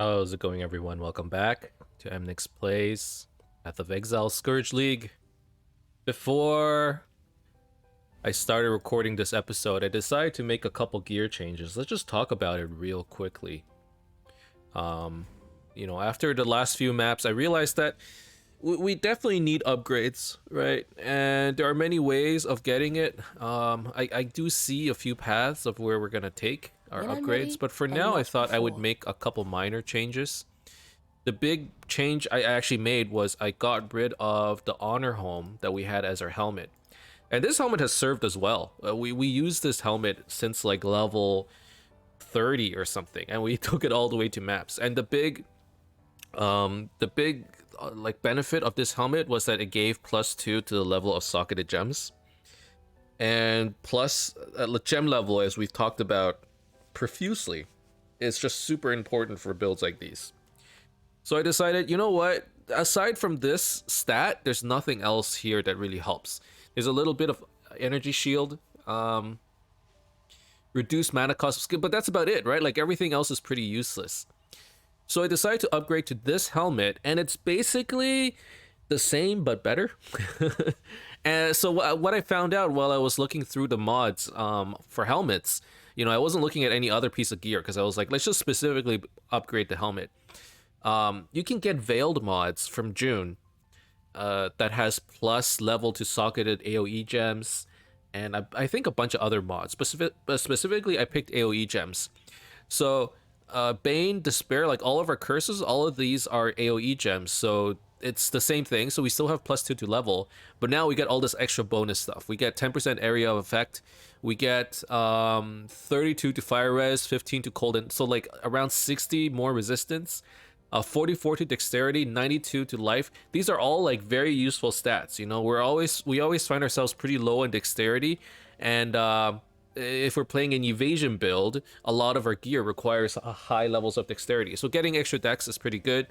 How's it going, everyone? Welcome back to Emnix Plays Path of Exile Scourge League. Before I started recording this episode, I decided to make a couple gear changes. Let's just talk about it real quickly. Um, after the last few maps, I realized that we definitely need upgrades, right? And there are many ways of getting it. I do see a few paths of where we're gonna take our When I'm upgrades, ready, but for and now, I not thought I would before. make a couple minor changes. The big change I actually made was I got rid of the honor home that we had as our helmet. And this helmet has served us well. We used this helmet since like level 30 or something, and we took it all the way to maps. And the big like benefit of this helmet was that it gave +2 to the level of socketed gems. And plus gem level, as we've talked about profusely, is just super important for builds like these. So I decided, you know what? Aside from this stat, there's nothing else here that really helps. There's a little bit of energy shield, reduced mana cost of skill, but that's about it, right? Like everything else is pretty useless. So I decided to upgrade to this helmet, and it's basically the same but better. And so what I found out while I was looking through the mods for helmets, I wasn't looking at any other piece of gear because I was like, let's just specifically upgrade the helmet. You can get veiled mods from June that has plus level to socketed AoE gems, and I think a bunch of other mods. Specifically, I picked AoE gems. So, Bane, Despair, like all of our curses, all of these are AoE gems. So it's the same thing. So we still have +2 to level, but now we get all this extra bonus stuff. We get 10% area of effect. We get 32 to fire res, 15 to cold, and so like around 60 more resistance. 44 to dexterity, 92 to life. These are all like very useful stats. We always find ourselves pretty low in dexterity, and if we're playing an evasion build, a lot of our gear requires high levels of dexterity. So getting extra dex is pretty good.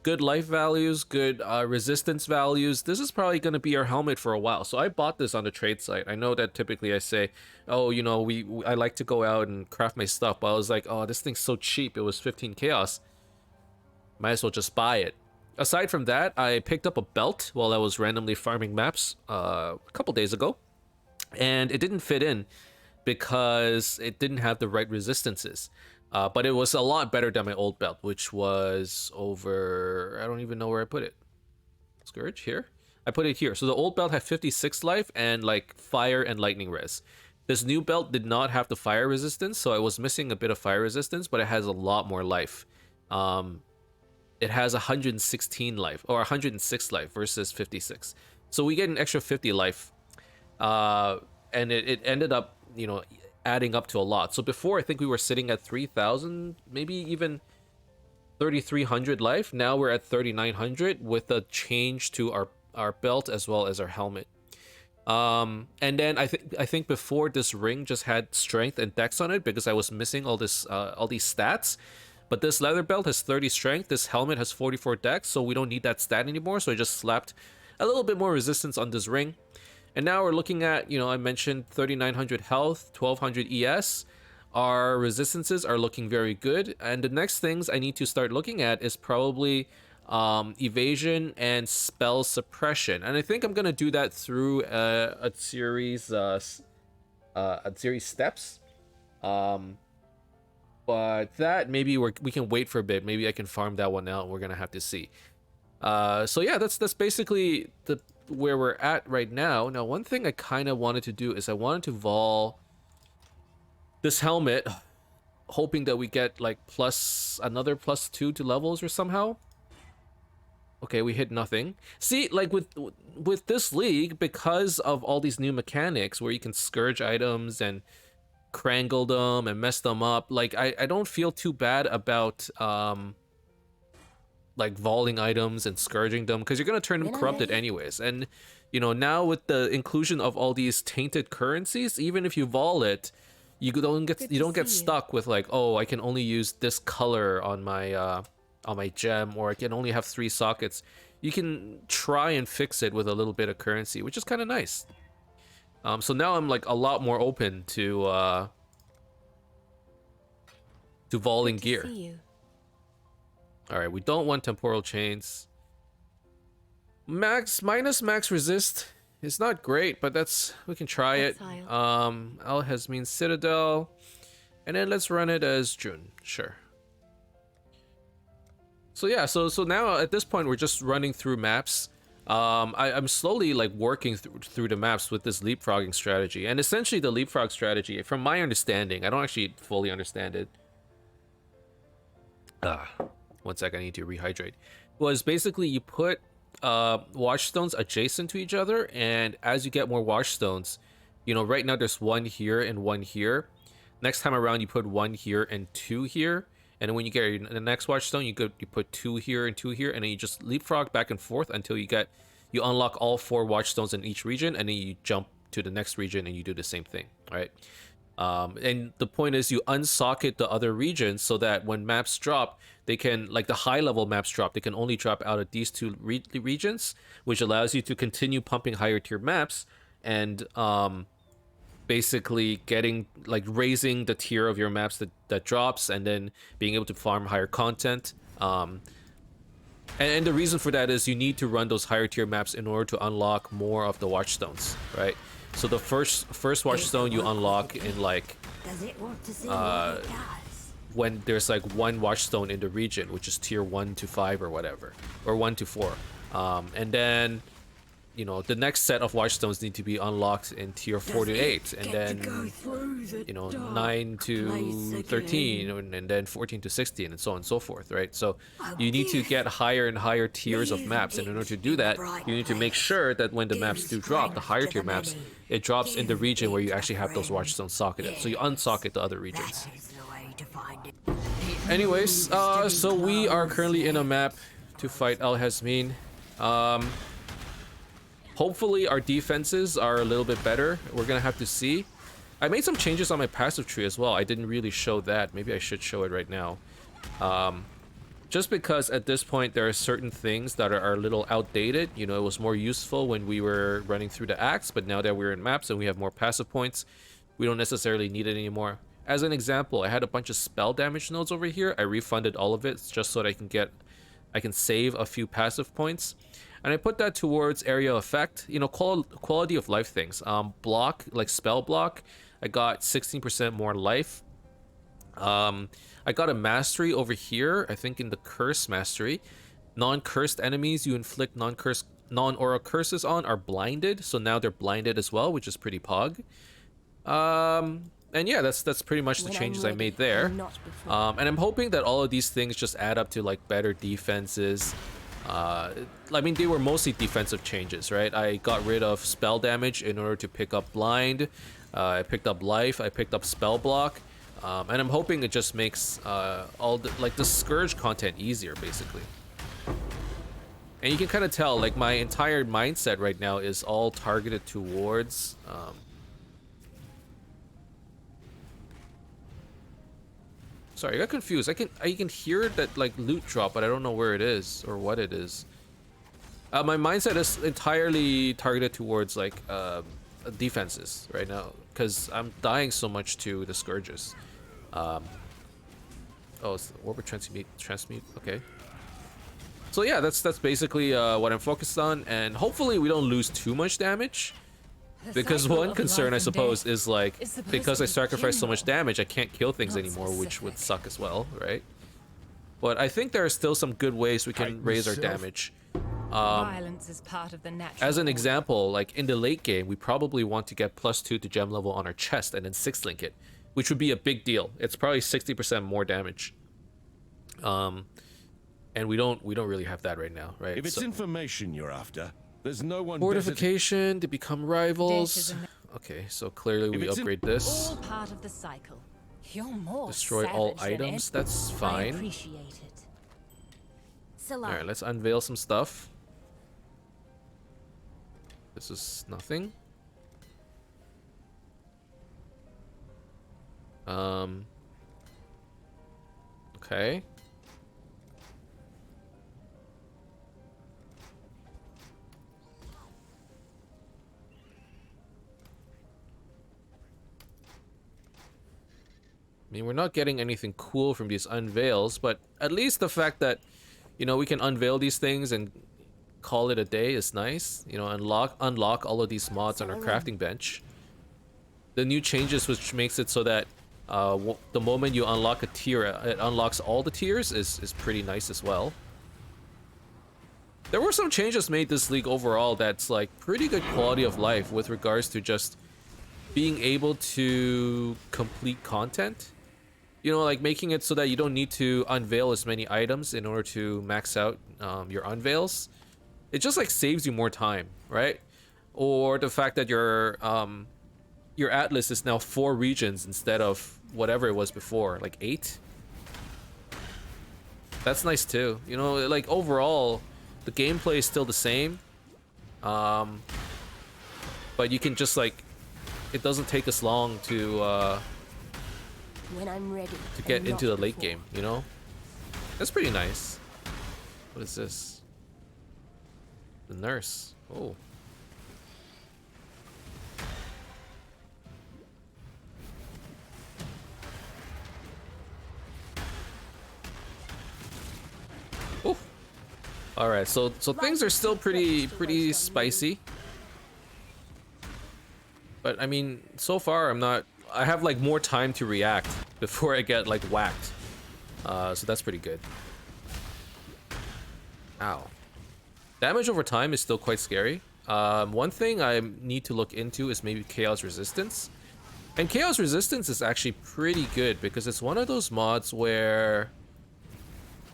Good life values, good resistance values. This is probably going to be our helmet for a while. So I bought this on the trade site. I know that typically I say, oh, I like to go out and craft my stuff, but I was like, oh, this thing's so cheap. It was 15 chaos. Might as well just buy it. Aside from that, I picked up a belt while I was randomly farming maps a couple days ago, and it didn't fit in because it didn't have the right resistances. But it was a lot better than my old belt, which was over. I don't even know where I put it. Scourge here. I put it here. So the old belt had 56 life and like fire and lightning res. This new belt did not have the fire resistance, so I was missing a bit of fire resistance, but it has a lot more life. It has 116 life or 106 life versus 56, so we get an extra 50 life, and it ended up adding up to a lot. So before, I think we were sitting at 3,000, maybe even 3,300 life. Now we're at 3,900 with a change to our belt as well as our helmet. And then I think before, this ring just had strength and dex on it because I was missing all these stats. But this leather belt has 30 strength, this helmet has 44 dex, so we don't need that stat anymore. So I just slapped a little bit more resistance on this ring. And now we're looking at, I mentioned 3,900 health, 1,200 ES. Our resistances are looking very good. And the next things I need to start looking at is probably evasion and spell suppression. And I think I'm going to do that through a series steps. But that maybe we can wait for a bit. Maybe I can farm that one out. We're gonna have to see. So yeah, that's basically where we're at right now. Now, one thing I kind of wanted to do is I wanted to vol this helmet, hoping that we get like another +2 to levels or somehow. Okay, we hit nothing. See, like with this league, because of all these new mechanics where you can scourge items and krangle them and mess them up, like I don't feel too bad about like voling items and scourging them, because you're gonna turn them When I'm corrupted ready, anyways. And now with the inclusion of all these tainted currencies, even if you vol it, good you to don't get see you. stuck with like, oh, I can only use this color on my gem, or I can only have 3 sockets. You can try and fix it with a little bit of currency, which is kind of nice. So now I'm like a lot more open to Good voling to gear. see you. All right, we don't want temporal chains. Minus max resist is not great, but we can try it. Exile. Al has means Citadel, and then let's run it as June. Sure. So yeah, so now at this point we're just running through maps. I'm slowly like working through the maps with this leapfrogging strategy, and essentially the leapfrog strategy, from my understanding, I don't actually fully understand it. One sec, I need to rehydrate. Was basically you put watchstones adjacent to each other, and as you get more watchstones, you know, right now there's one here and one here. Next time around, you put one here and two here, and then when you get the next watchstone, you put two here and two here, and then you just leapfrog back and forth until you unlock all 4 watchstones in each region, and then you jump to the next region and you do the same thing, right? And the point is you unsocket the other regions so that when maps drop, they can, like the high level maps drop, they can only drop out of these 2 regions, which allows you to continue pumping higher tier maps and basically getting, like, raising the tier of your maps that drops, and then being able to farm higher content. And the reason for that is you need to run those higher tier maps in order to unlock more of the watchstones, right? So the first watchstone you unlock in like when there's like 1 watchstone in the region, which is tier 1 to 5 or whatever, or 1 to 4. And then, you know, the next set of watchstones need to be unlocked in tier 4 to 8, and then, you know, 9 to 13, and then 14 to 16, and so on and so forth, right? So you need to get higher and higher tiers of maps, and in order to do that, you need to make sure that when the maps do drop, the higher tier maps, it drops in the region where you actually have those watchstones socketed. So you unsocket the other regions. Anyways, so we are currently in a map to fight Al Hasmin. Hopefully our defenses are a little bit better. We're gonna have to see. I made some changes on my passive tree as well. I didn't really show that. Maybe I should show it right now. Just because at this point there are certain things that are a little outdated. You know, it was more useful when we were running through the acts, but now that we're in maps and we have more passive points, we don't necessarily need it anymore. As an example, I had a bunch of spell damage nodes over here. I refunded all of it just so that I can save a few passive points. And I put that towards area effect, you know, quality of life things. Block, like spell block, I got 16% more life. I got a mastery over here, I think in the curse mastery. Non-cursed enemies you inflict non-aura curses on are blinded, so now they're blinded as well, which is pretty pog. And yeah, that's pretty much the changes I made there. And I'm hoping that all of these things just add up to like better defenses. I mean, they were mostly defensive changes, right? I got rid of spell damage in order to pick up blind. I picked up life. I picked up spell block. And I'm hoping it just makes all the Scourge content easier, basically. And you can kind of tell, like, my entire mindset right now is all targeted towards sorry, I got confused. I can hear that like loot drop, but I don't know where it is or what it is. My mindset is entirely targeted towards like defenses right now because I'm dying so much to the Scourges. Oh, it's the Orbit transmute. Okay. So yeah, that's basically what I'm focused on, and hopefully we don't lose too much damage. Because one concern, I suppose, is like, because I sacrificed so much damage, I can't kill things anymore, which would suck as well, right? But I think there are still some good ways we can raise our damage. Violence is part of the natural As an example, like in the late game, we probably want to get +2 to gem level on our chest and then 6-link it, which would be a big deal. It's probably 60% more damage. And we don't really have that right now, right? If it's information you're after, there's no one fortification to become rivals. Okay, so clearly we upgrade this. All part of the cycle. You're more destroy all items. That's fine. I appreciate it. All right, let's unveil some stuff. This is nothing. Okay. mean, we're not getting anything cool from these unveils, but at least the fact that, you know, we can unveil these things and call it a day is nice. You know, unlock all of these mods on our crafting bench. The new changes, which makes it so that the moment you unlock a tier, it unlocks all the tiers, is pretty nice as well. There were some changes made this league overall that's like pretty good quality of life with regards to just being able to complete content. You know, like making it so that you don't need to unveil as many items in order to max out your unveils. It just like saves you more time, right? Or the fact that your atlas is now 4 regions instead of whatever it was before, like 8. That's nice too. You know, like overall, the gameplay is still the same. But you can just like, it doesn't take us long to when I'm ready to get into the late game, you know? That's pretty nice. What is this? The nurse. Oh. Oh. All right, so things are still pretty spicy. But I mean, so far I have like more time to react before I get like whacked. So that's pretty good. Ow. Damage over time is still quite scary. One thing I need to look into is maybe Chaos Resistance. And Chaos Resistance is actually pretty good because it's one of those mods where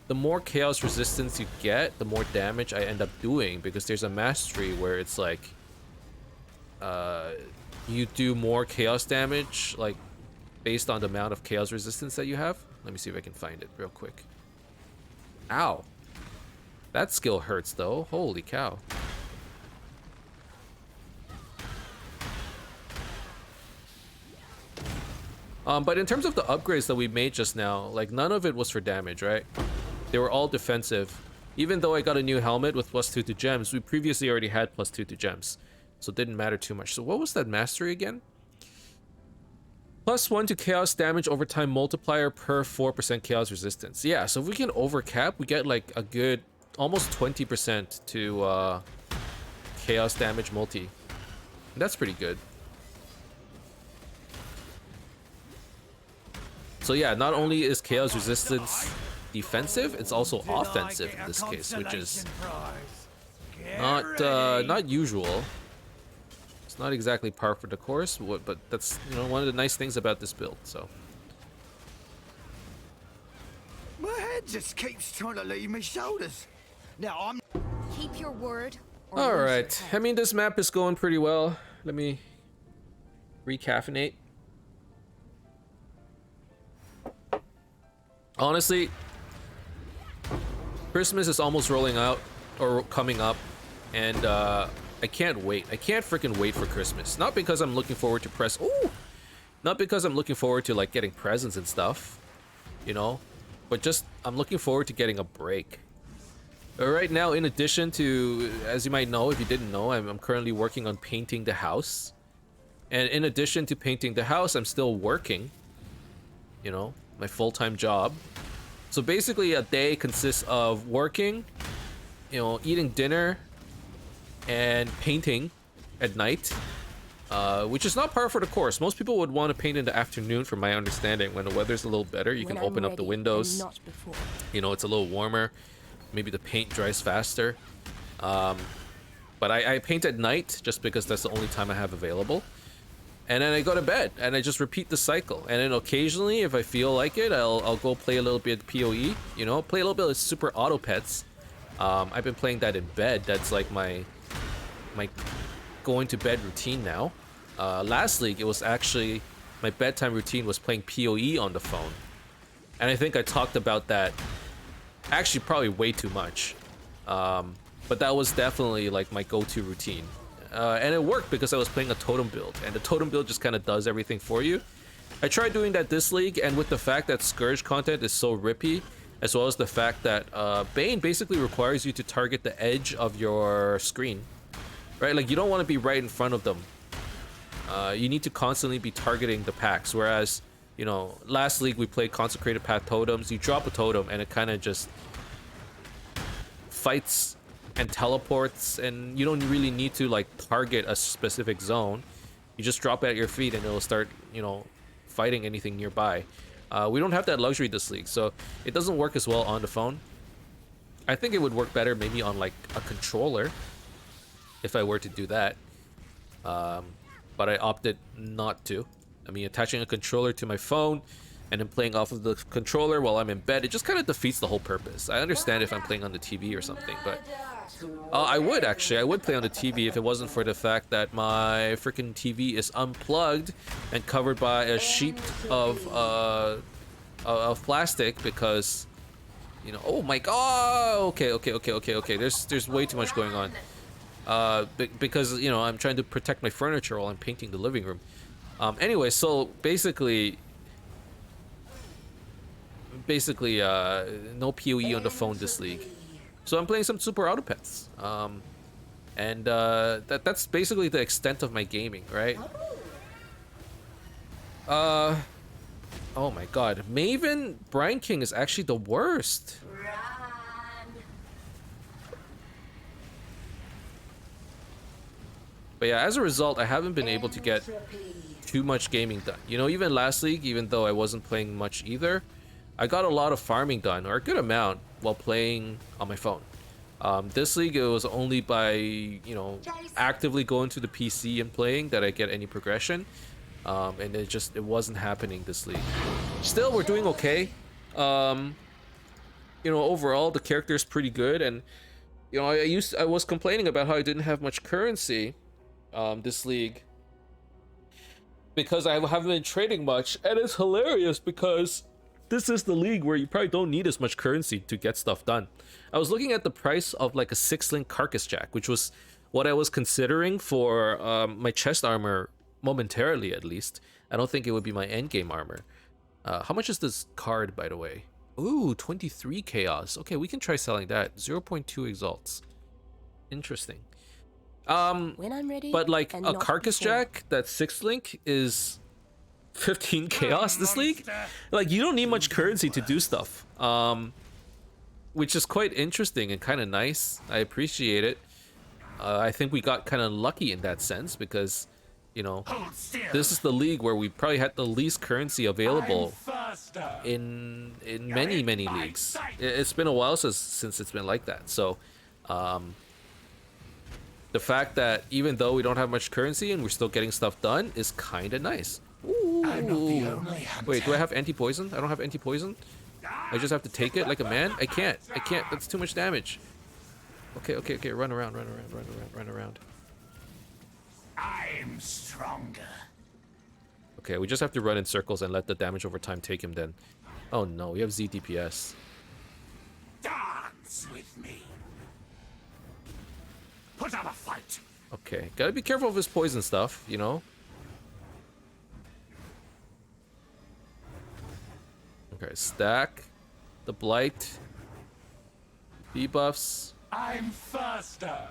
the more Chaos Resistance you get, the more damage I end up doing, because there's a mastery where it's like you do more chaos damage, like based on the amount of chaos resistance that you have. Let me see if I can find it real quick. Ow. That skill hurts though. Holy cow. But in terms of the upgrades that we made just now, like none of it was for damage, right? They were all defensive. Even though I got a new helmet with +2 to gems, we previously already had +2 to gems. So it didn't matter too much. So what was that mastery again? +1 to chaos damage over time multiplier per 4% chaos resistance. Yeah, so if we can overcap, we get like a good almost 20% to chaos damage multi. That's pretty good. So yeah, not only is chaos resistance defensive, it's also offensive in this case, which is not usual. It's not exactly par for the course, but that's, you know, one of the nice things about this build. So my head just keeps trying to leave my shoulders. Now I'm. Keep your word. Or all lose your right, head. I mean, this map is going pretty well. Let me recaffeinate. Honestly, Christmas is almost rolling out or coming up, and I can't wait. I can't freaking wait for Christmas. Not because I'm looking forward to not because I'm looking forward to like getting presents and stuff, you know, but just I'm looking forward to getting a break. Right now, in addition to, as you might know, if you didn't know, I'm currently working on painting the house. And in addition to painting the house, I'm still working, you know, my full-time job. So basically a day consists of working, you know, eating dinner, and painting at night, which is not par for the course. Most people would want to paint in the afternoon, from my understanding, when the weather's a little better. You can open up the windows, you know, it's a little warmer, maybe the paint dries faster. But I paint at night just because that's the only time I have available, and then I go to bed and I just repeat the cycle. And then occasionally, if I feel like it, I'll go play a little bit of PoE, you know, play a little bit of Super Auto Pets. I've been playing that in bed. That's like my going to bed routine now. Last league, it was actually my bedtime routine was playing PoE on the phone, and I think I talked about that actually probably way too much, but that was definitely like my go-to routine, and it worked because I was playing a totem build, and the totem build just kind of does everything for you. I tried doing that this league, and with the fact that Scourge content is so rippy, as well as the fact that Bane basically requires you to target the edge of your screen, right? Like, you don't want to be right in front of them. You need to constantly be targeting the packs, whereas You know, last league we played Consecrated Path Totems. You drop a totem and it kind of just fights and teleports, and you don't really need to like target a specific zone. You just drop it at your feet and it'll start, you know, fighting anything nearby. We don't have that luxury this league, so it doesn't work as well on the phone. I think it would work better maybe on like a controller if I were to do that. But I opted not to. I mean, attaching a controller to my phone and then playing off of the controller while I'm in bed, it just kind of defeats the whole purpose. I understand if I'm playing on the TV or something, but I would play on the TV if it wasn't for the fact that my freaking TV is unplugged and covered by a sheet of plastic because, you know, oh my god, okay. There's way too much going on. Because, you know, I'm trying to protect my furniture while I'm painting the living room. Anyway, so basically, no PoE on the phone this league. So I'm playing some Super Auto Pets. And that's basically the extent of my gaming, right? Oh my god. Maven Brine King is actually the worst. But yeah, as a result, I haven't been able to get too much gaming done. You know, even last league, even though I wasn't playing much either, I got a lot of farming done, or a good amount, while playing on my phone. This league, it was only by, you know, actively going to the PC and playing that I get any progression. And it wasn't happening this league. Still, we're doing okay. You know, overall, the character is pretty good, and you know, I was complaining about how I didn't have much currency this league because I haven't been trading much, and it's hilarious because this is the league where you probably don't need as much currency to get stuff done. I was looking at the price of like a 6-link Carcass Jack, which was what I was considering for my chest armor momentarily, at least. I don't think it would be my endgame armor. How much is this card, by the way? Ooh, 23 chaos. Okay, we can try selling that. 0.2 exalts. Interesting. When I'm ready, but like and a not Carcass before. Jack, that 6-link is 15 chaos this league. Like, you don't need much currency to do stuff. Which is quite interesting and kind of nice. I appreciate it. I think we got kind of lucky in that sense because, you know, this is the league where we probably had the least currency available in many leagues. It's been a while since it's been like that. So the fact that even though we don't have much currency and we're still getting stuff done is kind of nice. Ooh. Wait, do I have anti-poison? I don't have anti-poison. I just have to take it like a man. I can't. That's too much damage. Okay. Run around. I'm stronger. Okay, we just have to run in circles and let the damage over time take him then. Oh no, we have Z DPS. Dance with me. Put up a fight. Okay, gotta be careful of his poison stuff, you know? Okay, stack the blight. Debuffs. I'm faster.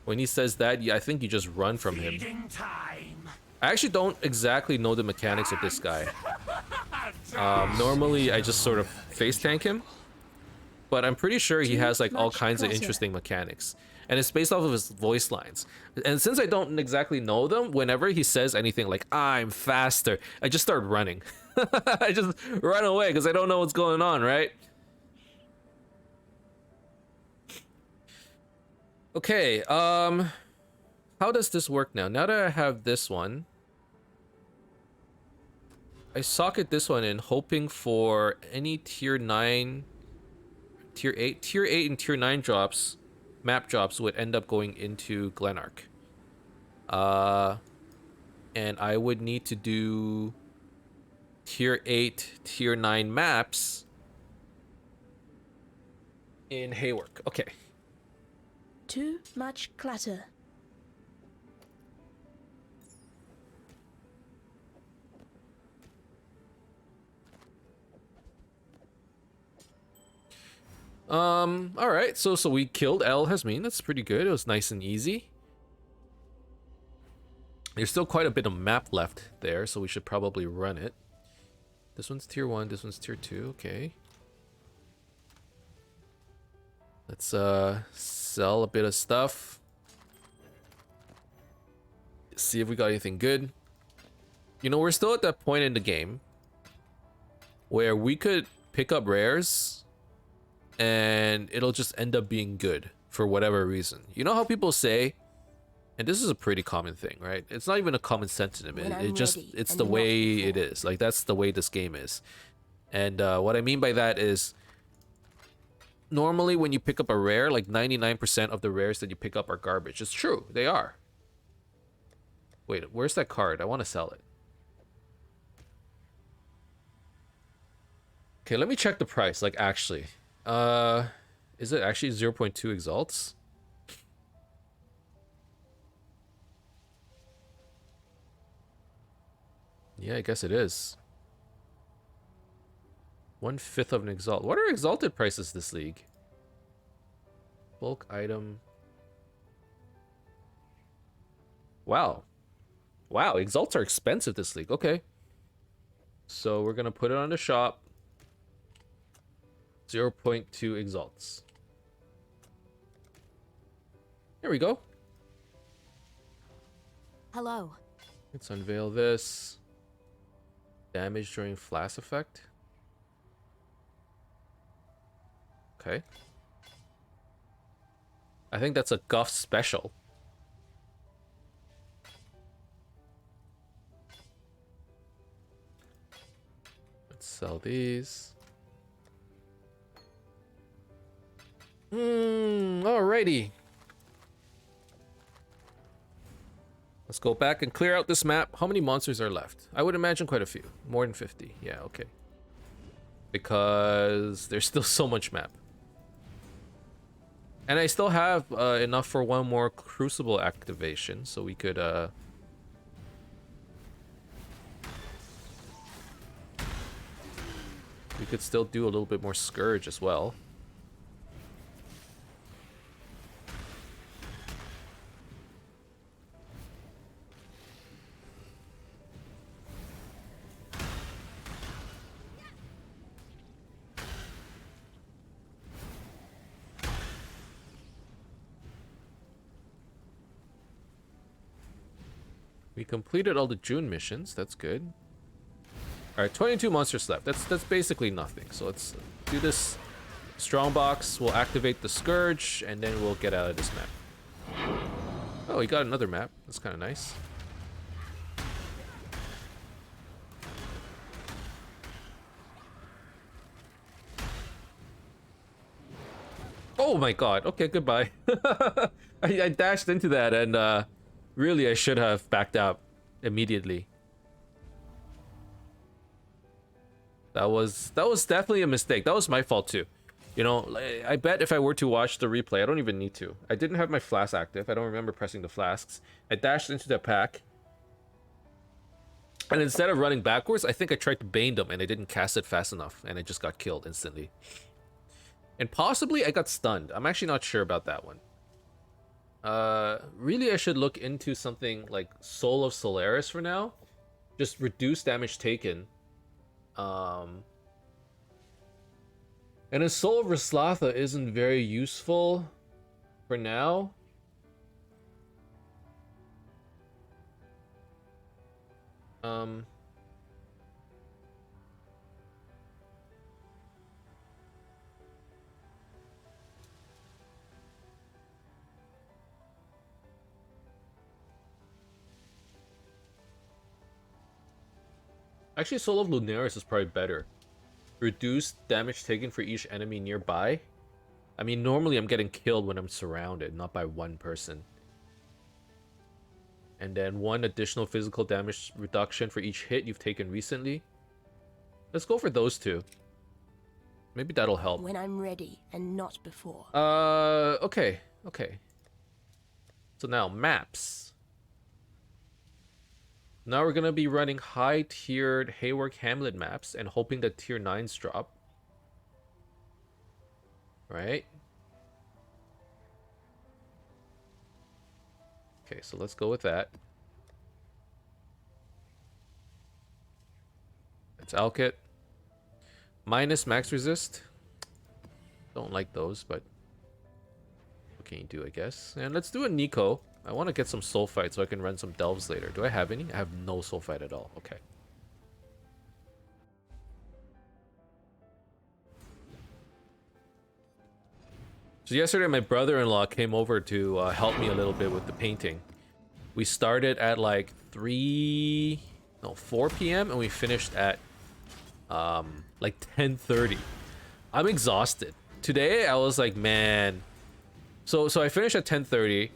When he says that, yeah, I think you just run from him. Feeding time. I actually don't exactly know the mechanics of this guy. Normally, I just sort of face tank him. But I'm pretty sure he has like all kinds of interesting mechanics. And it's based off of his voice lines. And since I don't exactly know them, whenever he says anything like, I'm faster, I just start running. I just run away because I don't know what's going on, right? Okay, how does this work now? Now that I have this one, I socket this one in hoping for any tier 9, tier 8 and tier 9 drops, map drops would end up going into Glenark. And I would need to do tier 8, tier 9 maps in Haywork. Okay. Too much clutter. All right. So we killed El Hasmin. That's pretty good. It was nice and easy. There's still quite a bit of map left there, so we should probably run it. This one's tier 1, this one's tier 2, okay. Let's sell a bit of stuff. See if we got anything good. You know, we're still at that point in the game where we could pick up rares and it'll just end up being good for whatever reason. You know how people say, and this is a pretty common thing, right? It's not even a common sentiment. It's the way it is. Like, that's the way this game is. And what I mean by that is, normally when you pick up a rare, like 99% of the rares that you pick up are garbage. It's true, they are. Wait, where's that card? I want to sell it. Okay, let me check the price, like, actually. Is it actually 0.2 exalts? Yeah, I guess it is. 1/5 of an exalt. What are exalted prices this league? Bulk item. Wow. Wow, exalts are expensive this league. Okay. So we're gonna put it on the shop. 0.2 exalts. There we go. Hello. Let's unveil this. Damage during flash effect. Okay. I think that's a Guff special. Let's sell these. Alrighty. Let's go back and clear out this map. How many monsters are left? I would imagine quite a few. More than 50. Yeah, okay. Because there's still so much map. And I still have enough for one more Crucible activation, so we could still do a little bit more Scourge as well. We completed all the June missions. That's good. All right, 22 monsters left. That's basically nothing. So let's do this strongbox. We'll activate the Scourge, and then we'll get out of this map. Oh, we got another map. That's kind of nice. Oh my god. Okay, goodbye. I dashed into that, and really I should have backed up immediately. That was definitely a mistake. That was my fault too. You know, I bet if I were to watch the replay, I don't even need to. I didn't have my flask active. I don't remember pressing the flasks. I dashed into the pack. And instead of running backwards, I think I tried to bane them and I didn't cast it fast enough. And I just got killed instantly. And possibly I got stunned. I'm actually not sure about that one. Really I should look into something like Soul of Solaris for now. Just reduce damage taken. And a Soul of Raslatha isn't very useful for now. Actually, Soul of Lunaris is probably better. Reduce damage taken for each enemy nearby. I mean, normally I'm getting killed when I'm surrounded, not by one person. And then 1 additional physical damage reduction for each hit you've taken recently. Let's go for those two. Maybe that'll help. When I'm ready and not before. Okay. So now, maps. Now we're gonna be running high-tiered Haywork Hamlet maps and hoping that tier 9s drop. Right? Okay, so let's go with that. It's Alkit. Minus max resist. Don't like those, but what can you do, I guess? And let's do a Nico. I want to get some sulfite so I can run some delves later. Do I have any? I have no sulfite at all. Okay. So yesterday my brother-in-law came over to help me a little bit with the painting. We started at like 4 p.m. and we finished at like 10:30. I'm exhausted. Today I was like, man. So I finished at 10:30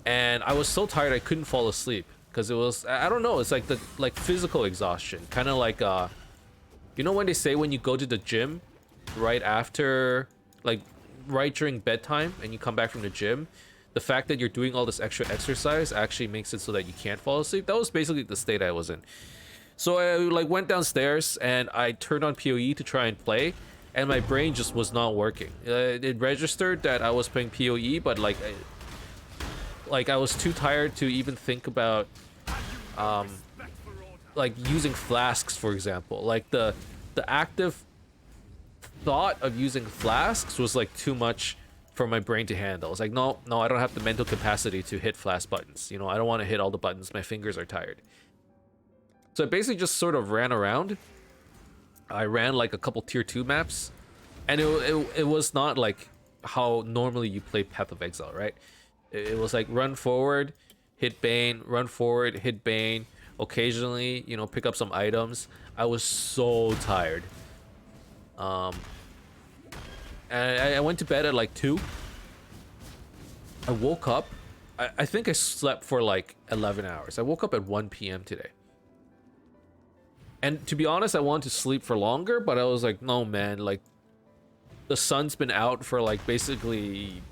and I was so tired I couldn't fall asleep because it was, I don't know, it's like the physical exhaustion. Kind of like you know when they say when you go to the gym right after, like right during bedtime and you come back from the gym, the fact that you're doing all this extra exercise actually makes it so that you can't fall asleep. That was basically the state I was in. So I like went downstairs and I turned on PoE to try and play, and my brain just was not working. It registered that I was playing PoE, but like I was too tired to even think about like using flasks, for example. Like the active thought of using flasks was like too much for my brain to handle. It's like, no, I don't have the mental capacity to hit flask buttons. You know, I don't want to hit all the buttons. My fingers are tired. So I basically just sort of ran around. I ran like a couple tier 2 maps, and it was not like how normally you play Path of Exile, right? It was like run forward, hit Bane, run forward, hit Bane, occasionally, you know, pick up some items. I was so tired. And I went to bed at like 2. I woke up. I think I slept for like 11 hours. I woke up at 1 p.m. today. And to be honest, I wanted to sleep for longer, but I was like, no, man, like the sun's been out for like basically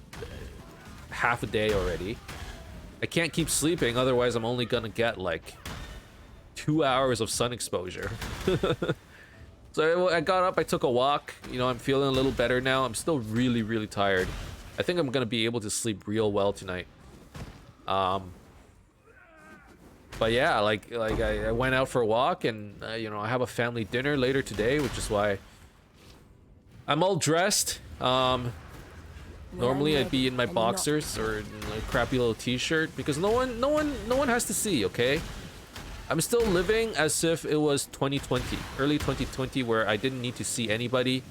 half a day already. I can't keep sleeping, otherwise I'm only gonna get like 2 hours of sun exposure. So I got up, I took a walk. You know, I'm feeling a little better now. I'm still really, really tired. I think I'm gonna be able to sleep real well tonight. But yeah, like I went out for a walk, and you know, I have a family dinner later today, which is why I'm all dressed. Normally I'd be in my boxers or in a crappy little t-shirt because no one has to see, okay? I'm still living as if it was 2020, early 2020, where I didn't need to see anybody.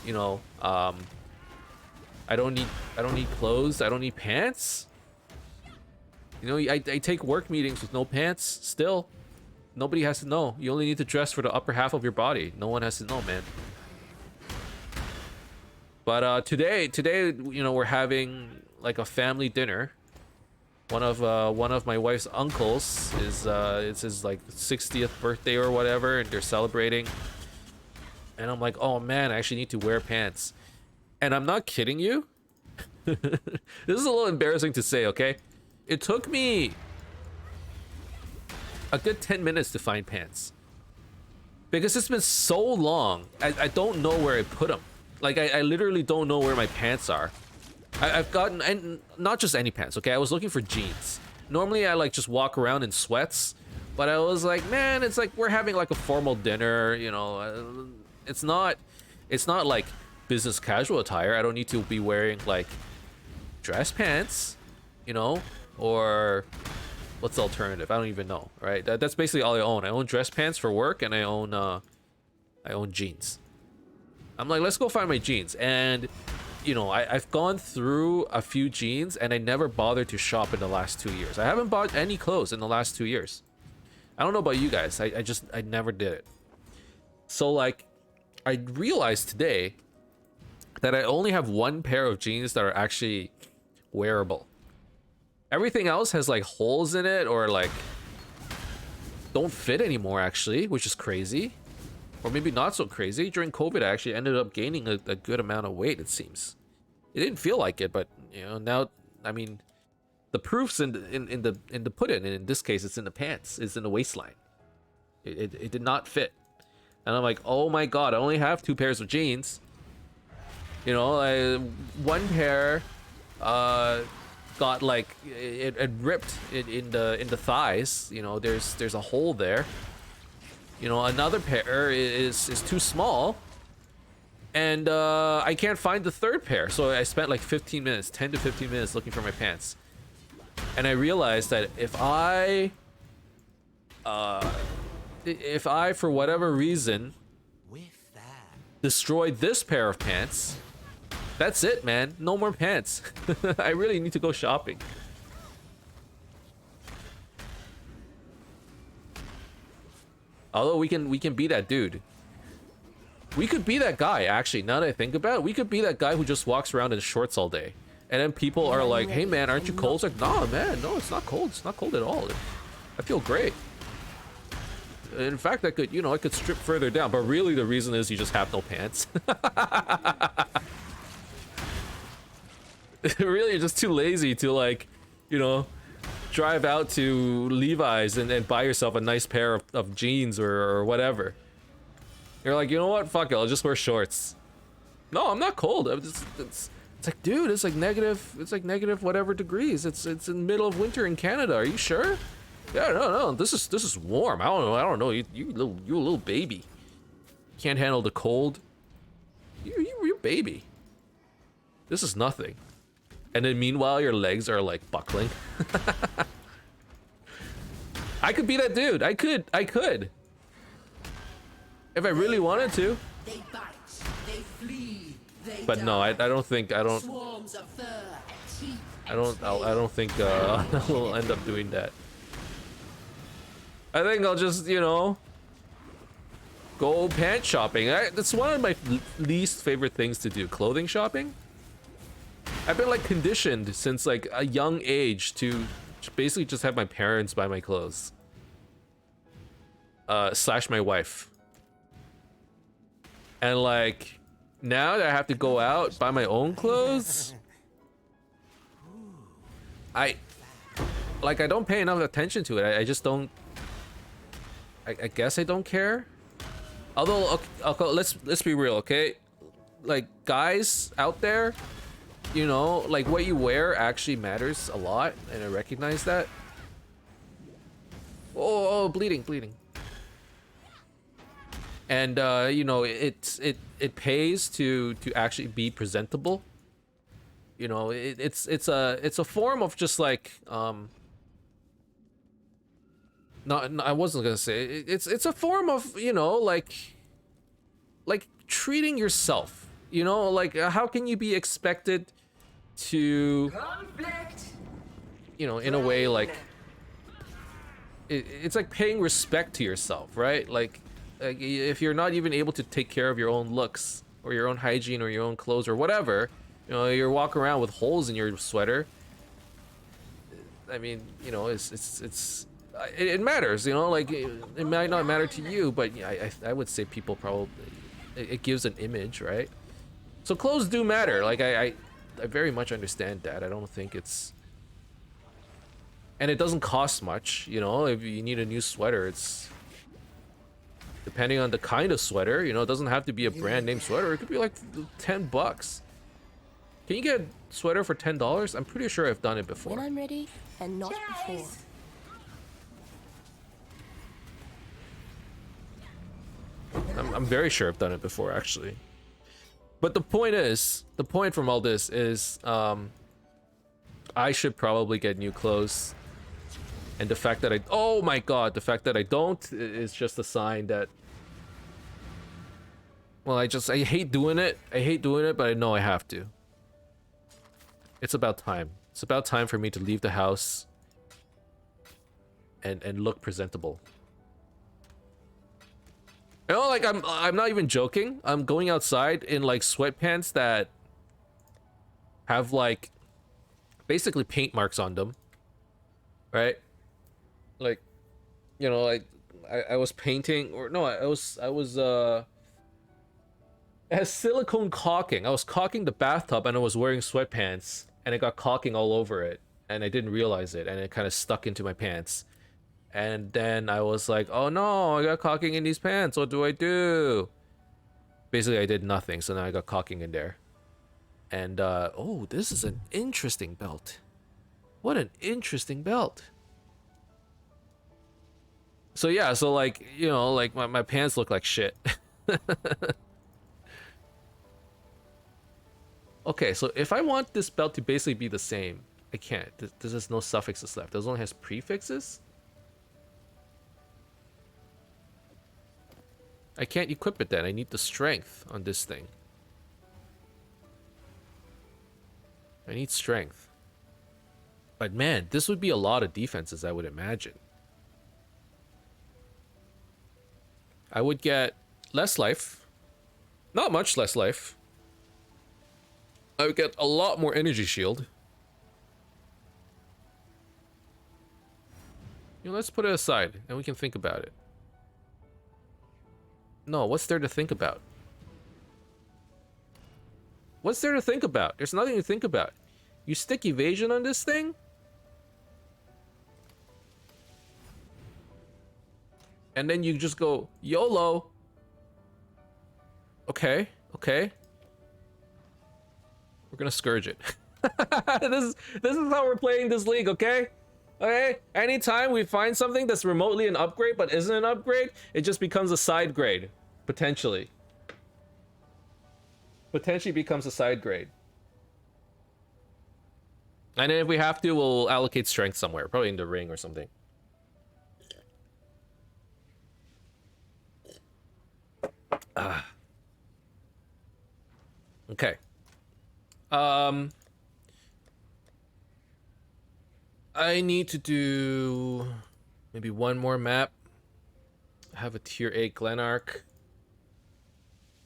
You know, I don't need clothes. I don't need pants. You know, I take work meetings with no pants. Still, nobody has to know. You only need to dress for the upper half of your body. No one has to know, man. But today, you know, we're having like a family dinner. One of my wife's uncles is it's his like 60th birthday or whatever, and they're celebrating. And I'm like, oh man, I actually need to wear pants. And I'm not kidding you. This is a little embarrassing to say, okay? It took me a good 10 minutes to find pants. Because it's been so long, I don't know where I put them. Like, I literally don't know where my pants are. I've gotten, and not just any pants, okay? I was looking for jeans. Normally I like just walk around in sweats, but I was like, man, it's like we're having like a formal dinner, you know. It's not like business casual attire. I don't need to be wearing like dress pants, you know, or what's the alternative? I don't even know, right? That's basically all I own. I own dress pants for work, and I own jeans. I'm like, let's go find my jeans. And you know, I've gone through a few jeans, and I never bothered to shop in the last 2 years. I haven't bought any clothes in the last 2 years. I don't know about you guys. I never did it. So like, I realized today that I only have one pair of jeans that are actually wearable. Everything else has like holes in it, or like don't fit anymore actually, which is crazy. Or maybe not so crazy. During COVID, I actually ended up gaining a good amount of weight, it seems. It didn't feel like it, but you know, now, I mean, the proof's in the put-in, and in this case, it's in the pants. It's in the waistline. It did not fit. And I'm like, oh my god, I only have 2 pairs of jeans. You know, one pair got like, it ripped in the thighs. You know, there's a hole there. You know, another pair is too small, And I can't find the third pair, so I spent like 15 minutes, 10 to 15 minutes looking for my pants. And I realized that if I for whatever reason destroyed this pair of pants, that's it, man. No more pants. I really need to go shopping. Although we can be that dude. We could be that guy, actually. Now that I think about it, we could be that guy who just walks around in shorts all day. And then people are like, hey man, aren't you cold? It's like, nah man, no, it's not cold. It's not cold at all. I feel great. In fact, I could, I could strip further down, but really the reason is you just have no pants. Really, you're just too lazy to, like, drive out to Levi's and buy yourself a nice pair of jeans or whatever. You're like, you know what? Fuck it, I'll just wear shorts. No, I'm not cold. It's like, dude, it's like negative whatever degrees. It's in the middle of winter in Canada. Are you sure? Yeah, no. This is warm. I don't know. You little baby. Can't handle the cold. You're baby. This is nothing. And then meanwhile, your legs are like buckling. I could be that dude. I could. If I really wanted to. They bite, they flee, they But no, I don't think Swarms of fur and teeth. I don't think I'll end up doing that. I think I'll just, go pants shopping. That's one of my least favorite things to do, clothing shopping. I've been like conditioned since like a young age to basically just have my parents buy my clothes. Slash my wife. And like now that I have to go out buy my own clothes, I don't pay enough attention to it. I just don't. I guess I don't care. Although, okay, let's be real, okay? Like guys out there, like what you wear actually matters a lot, and I recognize that. Oh, bleeding. And it pays to actually be presentable. It's a form of just like no, I wasn't gonna say it's a form of like treating yourself. Like how can you be expected to in a way like it's like paying respect to yourself, right? Like if you're not even able to take care of your own looks or your own hygiene or your own clothes or whatever, you're walking around with holes in your sweater. I mean, it matters, like it might not matter to you, but I would say people probably it gives an image, right? So clothes do matter. Like I very much understand that. I don't think it's, and it doesn't cost much, if you need a new sweater, it's depending on the kind of sweater, it doesn't have to be a brand name sweater. It could be like $10. Can you get a sweater for $10? I'm pretty sure I've done it before. When I'm ready, and not before. I'm very sure I've done it before, actually. But the point from all this is, I should probably get new clothes. And the fact that oh my god, the fact that I don't is just a sign that, well, I hate doing it. But I know I have to. It's about time. It's about time for me to leave the house and look presentable. Like I'm not even joking. I'm going outside in like sweatpants that have like basically paint marks on them, right? Like, I was painting, or no, I was it has silicone caulking. I was caulking the bathtub and I was wearing sweatpants and it got caulking all over it and I didn't realize it and it kind of stuck into my pants. And then I was like, oh no, I got caulking in these pants. What do I do? Basically, I did nothing. So now I got caulking in there. And, oh, this is an interesting belt. What an interesting belt. So yeah, so like, like my pants look like shit. Okay, so if I want this belt to basically be the same, I can't. There's no suffixes left. This only has prefixes. I can't equip it then. I need the strength on this thing. I need strength. But man, this would be a lot of defenses, I would imagine. I would get less life. Not much less life. I would get a lot more energy shield. You know, let's put it aside and we can think about it. No, what's there to think about? What's there to think about? There's nothing to think about. You stick evasion on this thing? And then you just go, YOLO. Okay, okay. We're gonna Scourge it. This is how we're playing this league, okay? Okay? Anytime we find something that's remotely an upgrade but isn't an upgrade, it just becomes a side grade. Potentially. Potentially becomes a side grade. And then if we have to, we'll allocate strength somewhere. Probably in the ring or something. Okay. I need to do maybe one more map. I have a tier 8 Glenark.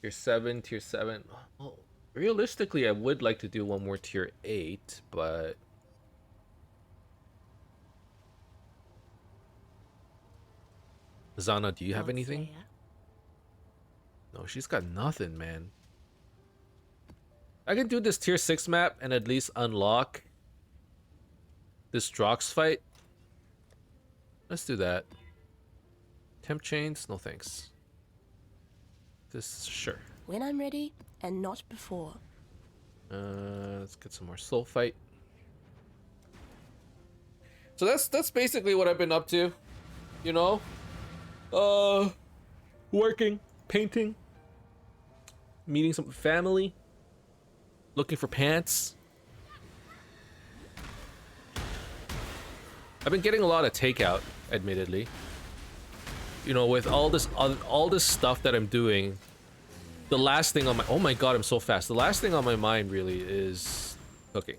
Tier 7, tier 7. Well, realistically, I would like to do one more tier 8, but... Zana, do you have anything? No, she's got nothing, man. I can do this tier 6 map and at least unlock this Drox fight. Let's do that. Temp chains? No thanks. This, sure. When I'm ready, and not before. Let's get some more soul fight. So that's basically what I've been up to. You know? Working, painting, meeting some family, looking for pants. I've been getting a lot of takeout, admittedly. You know, with all this stuff that I'm doing, the last thing on my... Oh my god, I'm so fast. The last thing on my mind really is cooking.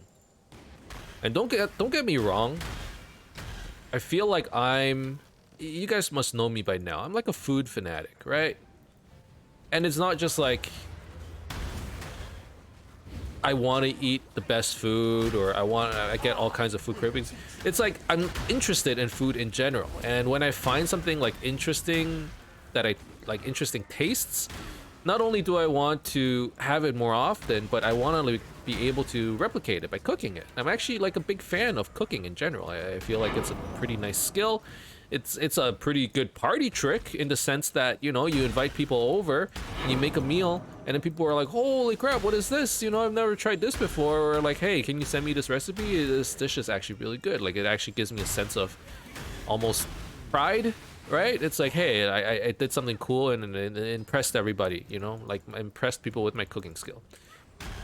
And don't get me wrong. I feel like I'm... You guys must know me by now. I'm like a food fanatic, right? And it's not just like I want to eat the best food or I get all kinds of food cravings. It's like I'm interested in food in general. And when I find something like interesting that I like, interesting tastes, not only do I want to have it more often, but I want to be able to replicate it by cooking it. I'm actually like a big fan of cooking in general. I feel like it's a pretty nice skill. It's a pretty good party trick in the sense that, you know, you invite people over and you make a meal and then people are like, holy crap, what is this? You know, I've never tried this before. Or like, hey, can you send me this recipe? This dish is actually really good. Like, it actually gives me a sense of almost pride, right? It's like, hey, I did something cool and it impressed everybody, you know? Like, I impressed people with my cooking skill.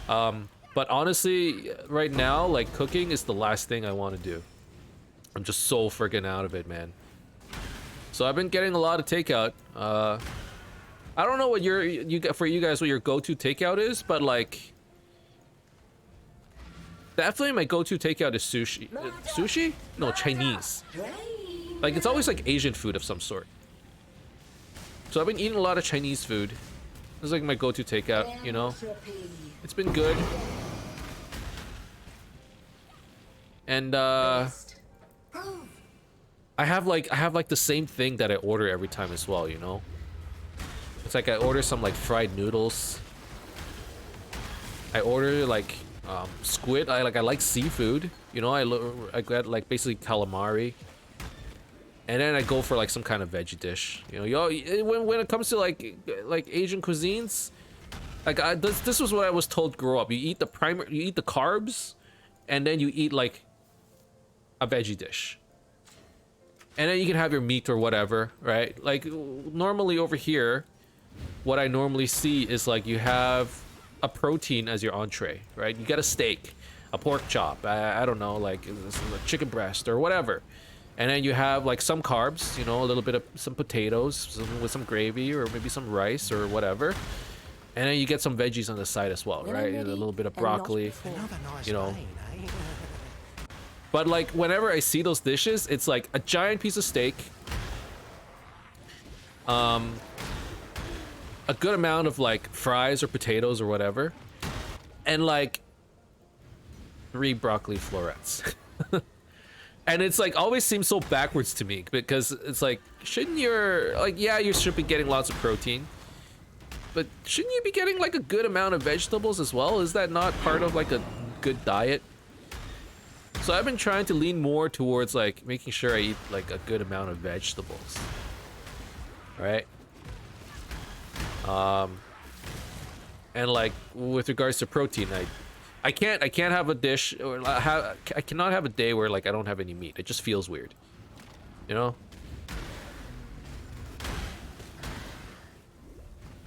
But honestly, right now, like, cooking is the last thing I want to do. I'm just so freaking out of it, man. So I've been getting a lot of takeout. I don't know what for you guys what your go-to takeout is, but like definitely my go-to takeout is sushi. Sushi? No, Chinese. Like it's always like Asian food of some sort. So I've been eating a lot of Chinese food. This is like my go-to takeout, you know. It's been good. And I have like the same thing that I order every time as well, you know. It's like I order some like fried noodles. I order like squid. I like seafood, you know. I get like basically calamari, and then I go for like some kind of veggie dish. You know, when it comes to like Asian cuisines, like this was what I was told growing up. You eat the carbs, and then you eat like a veggie dish. And then you can have your meat or whatever, right? Like, normally over here, what I normally see is like you have a protein as your entree, right? You get a steak, a pork chop, I don't know, like a chicken breast or whatever. And then you have like some carbs, you know, a little bit of some potatoes with some gravy or maybe some rice or whatever. And then you get some veggies on the side as well, right? A little bit of broccoli, you know. But like whenever I see those dishes, it's like a giant piece of steak, a good amount of like fries or potatoes or whatever, and like 3 broccoli florets. And it's like always seems so backwards to me because it's like, shouldn't your, like, yeah, you should be getting lots of protein, but shouldn't you be getting like a good amount of vegetables as well? Is that not part of like a good diet? So I've been trying to lean more towards like making sure I eat like a good amount of vegetables, right? And like with regards to protein, I can't have a dish, or I cannot have a day where like I don't have any meat. It just feels weird, you know.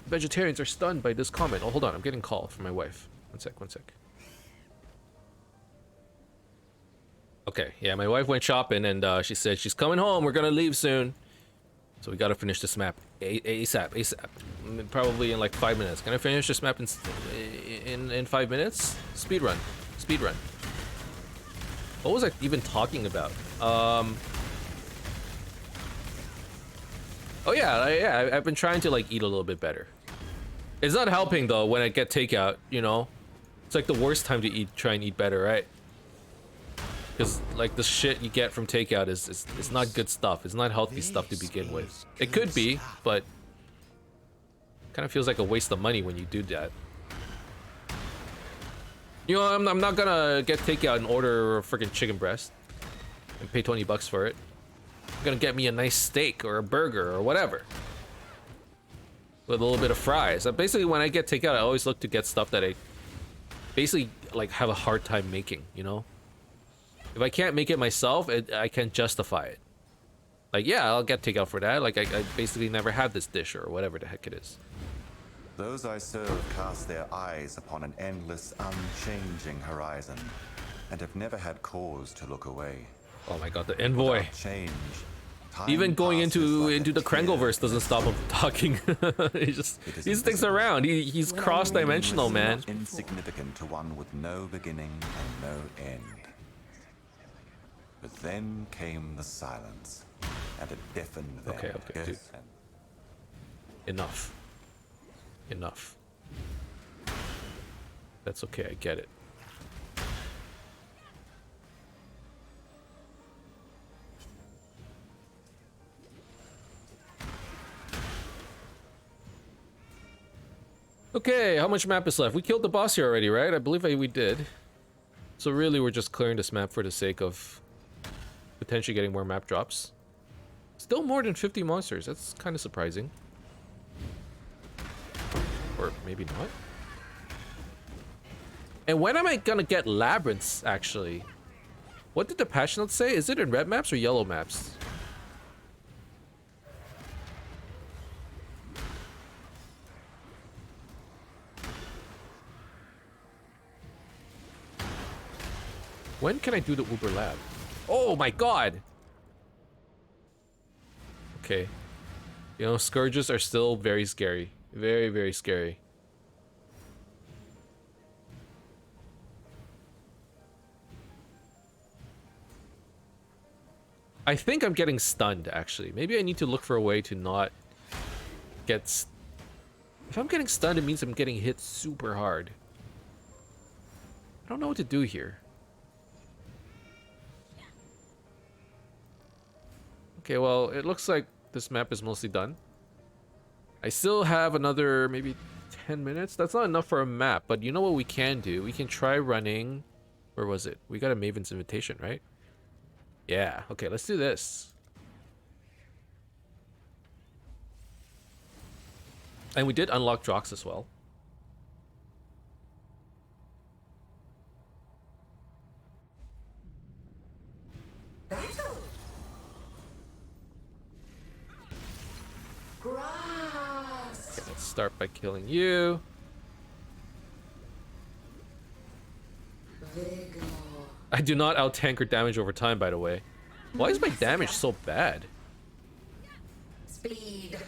Vegetarians are stunned by this comment. Oh, hold on, I'm getting a call from my wife. One sec. Okay, yeah, my wife went shopping and she said she's coming home. We're gonna leave soon, so we gotta finish this map ASAP. Probably in like 5 minutes. Can I finish this map in 5 minutes? Speed run. What was I even talking about? Oh yeah, I've been trying to like eat a little bit better. It's not helping though when I get takeout, you know. It's like the worst time to try and eat better, right? Because like the shit you get from takeout is not good stuff. It's not healthy stuff to begin with. It could be, but kind of feels like a waste of money when you do that. You know, I'm not gonna get takeout and order a freaking chicken breast and pay 20 bucks for it. I'm gonna get me a nice steak or a burger or whatever with a little bit of fries. Basically, when I get takeout, I always look to get stuff that I basically like have a hard time making, you know. If I can't make it myself, I can't justify it. Like, yeah, I'll get takeout for that. Like, I basically never had this dish or whatever the heck it is. Those I serve cast their eyes upon an endless, unchanging horizon, and have never had cause to look away. Oh my god, the envoy. Without change, time Even going passes into like a the Krangleverse tear. doesn't stop him from talking. he just sticks around. He's cross-dimensional, man. Not insignificant to one with no beginning and no end. But then came the silence, and it deafened them. Okay, dude. Enough. That's okay, I get it. Okay, how much map is left? We killed the boss here already, right? I believe we did. So really, we're just clearing this map for the sake of potentially getting more map drops. Still more than 50 monsters. That's kind of surprising. Or maybe not. And when am I gonna get labyrinths, actually? What did the patch notes say? Is it in red maps or yellow maps? When can I do the Uber Lab? Oh my god! Okay. You know, Scourges are still very scary. Very, very scary. I think I'm getting stunned, actually. Maybe I need to look for a way to not get... If I'm getting stunned, it means I'm getting hit super hard. I don't know what to do here. Okay, well, it looks like this map is mostly done. I still have another maybe 10 minutes. That's not enough for a map, but you know what we can do? We can try running... Where was it? We got a Maven's Invitation, right? Yeah, okay, let's do this. And we did unlock Drox as well. Okay, let's start by killing you. I do not out-tank or damage over time, by the way. Why is my damage so bad? Speed.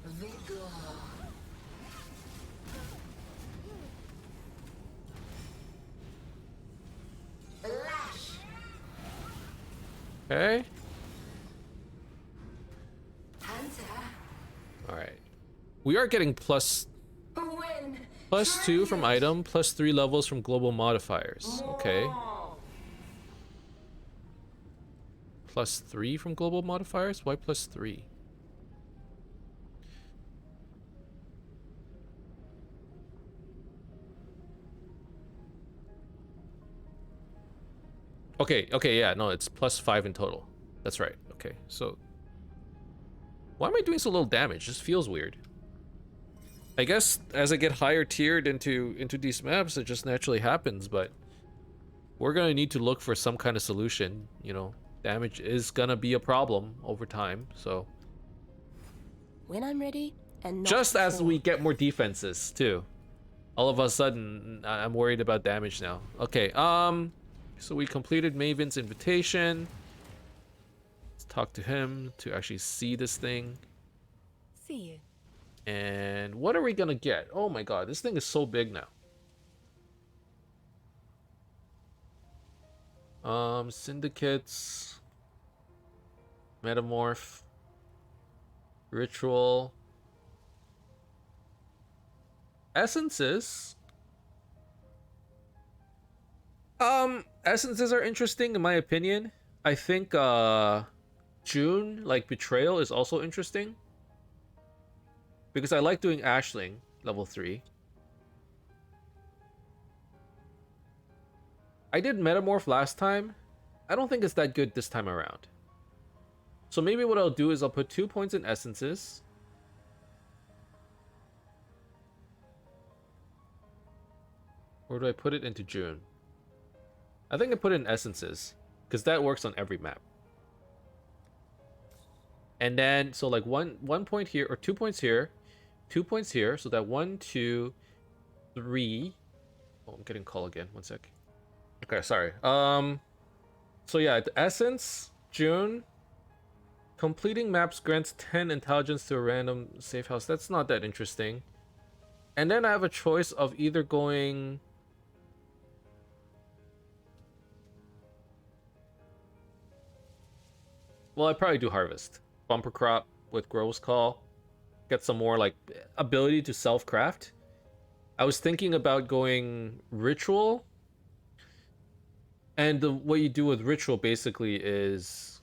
Vigor. Lash. Okay. Hunter. Alright. We are getting plus Win. +2 from item, +3 levels from global modifiers. Okay. +3 from global modifiers? Why +3? Okay, yeah, no, it's +5 in total. That's right. Okay, so why am I doing so little damage? This feels weird. I guess as I get higher tiered into these maps, it just naturally happens, but we're gonna need to look for some kind of solution. You know, damage is gonna be a problem over time, so. When I'm ready, and not Just as before. we get more defenses, too. All of a sudden, I'm worried about damage now. Okay, so we completed Maven's invitation. Let's talk to him to actually see this thing. See you. And what are we gonna get? Oh my god, this thing is so big now. Syndicates, Metamorph, Ritual, Essences. Essences are interesting in my opinion. I think June, like Betrayal, is also interesting. Because I like doing Ashling, level 3. I did Metamorph last time. I don't think it's that good this time around. So maybe what I'll do is I'll put 2 points in Essences. Or do I put it into June? I think I put it in Essences. Because that works on every map. And then, so like one point here, or 2 points here. 2 points here, so that 1, 2, 3. Oh, I'm getting call again. 1 sec. Okay, sorry. So yeah, the Essence, June. Completing maps grants 10 intelligence to a random safe house. That's not that interesting. And then I have a choice of either going. Well, I'd probably do Harvest. Bumper crop with Grove's Call. Get some more like ability to self-craft. I was thinking about going Ritual. And what you do with Ritual basically is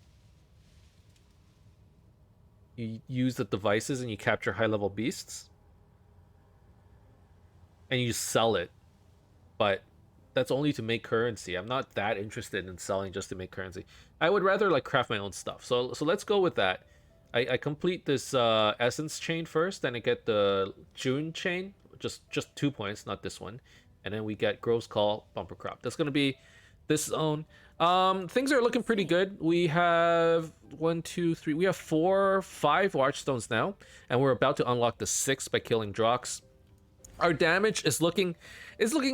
you use the devices and you capture high-level beasts. And you sell it. But that's only to make currency. I'm not that interested in selling just to make currency. I would rather like craft my own stuff. So let's go with that. I complete this Essence chain first, then I get the June chain, just 2 points, not this one. And then we get Grove's Call, Bumper Crop. That's going to be this zone. Things are looking pretty good. We have 1, 2, 3. We have 4, 5 Watchstones now. And we're about to unlock the 6th by killing Drox. Our damage is looking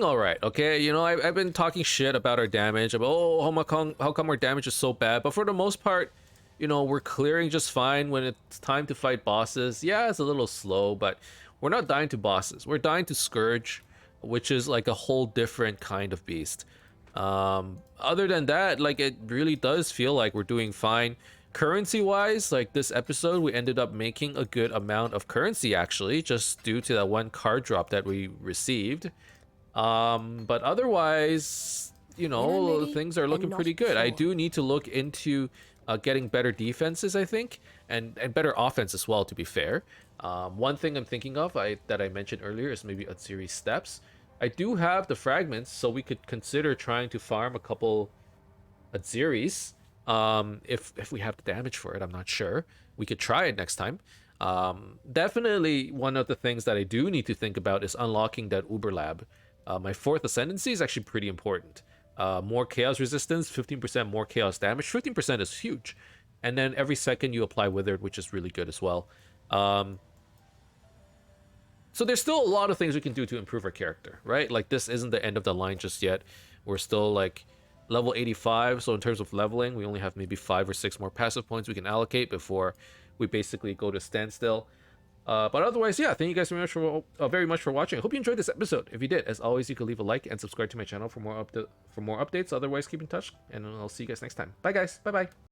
all right, okay? You know, I've been talking shit about our damage. About, oh, how come our damage is so bad? But for the most part, you know, we're clearing just fine when it's time to fight bosses. Yeah, it's a little slow, but we're not dying to bosses. We're dying to Scourge, which is like a whole different kind of beast. Other than that, like, it really does feel like we're doing fine. Currency-wise, like this episode, we ended up making a good amount of currency, actually, just due to that one card drop that we received. But otherwise, you know, things are looking pretty good. I do need to look into getting better defenses, I think, and better offense as well, to be fair. One thing I'm thinking of that I mentioned earlier is maybe Atziri Steps. I do have the fragments, so we could consider trying to farm a couple Atziris. If we have the damage for it, I'm not sure. We could try it next time. Definitely one of the things that I do need to think about is unlocking that Uber Lab. My 4th Ascendancy is actually pretty important. More chaos resistance, 15% more chaos damage. 15% is huge. And then every second you apply Withered, which is really good as well. So there's still a lot of things we can do to improve our character, right? Like this isn't the end of the line just yet. We're still like level 85, so in terms of leveling, we only have maybe 5 or 6 more passive points we can allocate before we basically go to standstill. But otherwise, yeah, thank you guys very much for watching. I hope you enjoyed this episode. If you did, as always, you can leave a like and subscribe to my channel for more updates. Otherwise, keep in touch, and I'll see you guys next time. Bye, guys. Bye-bye.